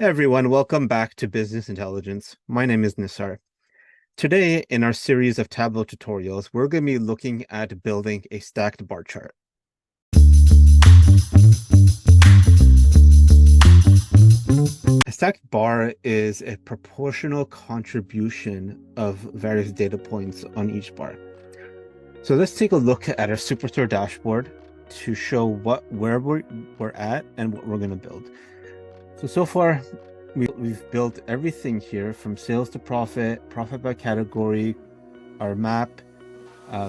Hey everyone, welcome back to Business Intelligence. My name is Nisar. Today, in our series of Tableau tutorials, we're going to be looking at building a stacked bar chart. A stacked bar is a proportional contribution of various data points on each bar. So let's take a look at our Superstore dashboard to show where we're at and what we're going to build. So far, we've built everything here from sales to profit, profit by category, our map,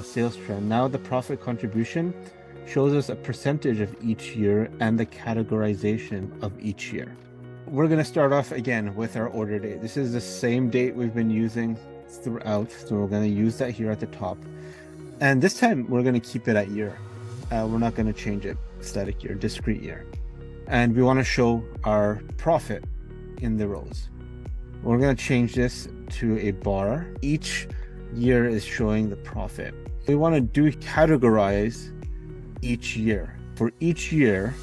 sales trend. Now the profit contribution shows us a percentage of each year and the categorization of each year. We're going to start off again with our order date. This is the same date we've been using throughout, so we're going to use that here at the top. And this time we're going to keep it at year. We're not going to change it static year, discrete year. And we want to show our profit in the rows. We're going to change this to a bar. Each year is showing the profit. We want to categorize each year. For each year,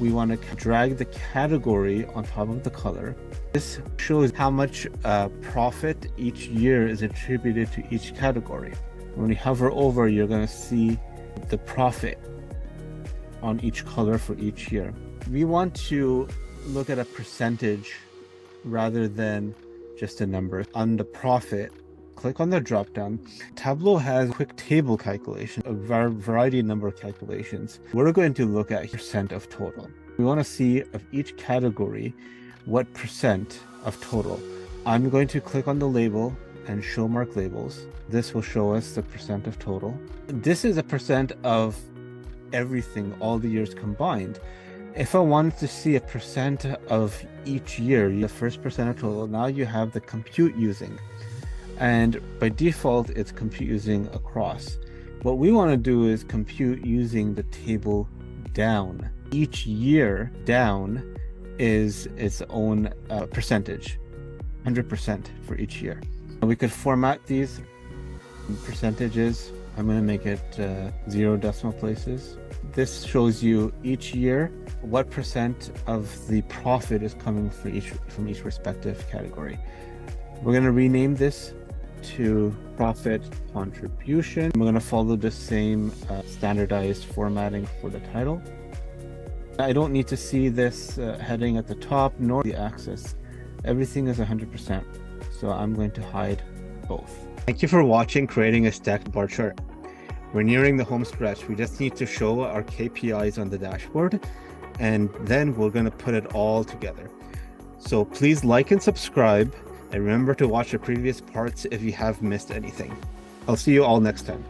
we want to drag the category on top of the color. This shows how much profit each year is attributed to each category. When you hover over, you're going to see the profit on each color for each year. We want to look at a percentage rather than just a number. On the profit, click on the drop down. Tableau has quick table calculation, a variety number of calculations. We're going to look at percent of total. We want to see of each category what percent of total. I'm going to click on the label and show mark labels. This will show us the percent of total. This is a percent of everything, all the years combined. If I wanted to see a percent of each year, the first percent of total, now you have the compute using. And by default, it's compute using across. What we want to do is compute using the table down. Each year down is its own percentage, 100% for each year. We could format these percentages. I'm going to make it 0 decimal places. This shows you each year what percent of the profit is coming from each respective category. We're going to rename this to profit contribution. We're going to follow the same standardized formatting for the title. I don't need to see this heading at the top nor the axis. Everything is 100%. So I'm going to hide both. Thank you for watching creating a stacked bar chart. We're nearing the home stretch. We just need to show our KPIs on the dashboard, and then we're going to put it all together. So please like and subscribe, and remember to watch the previous parts if you have missed anything. I'll see you all next time.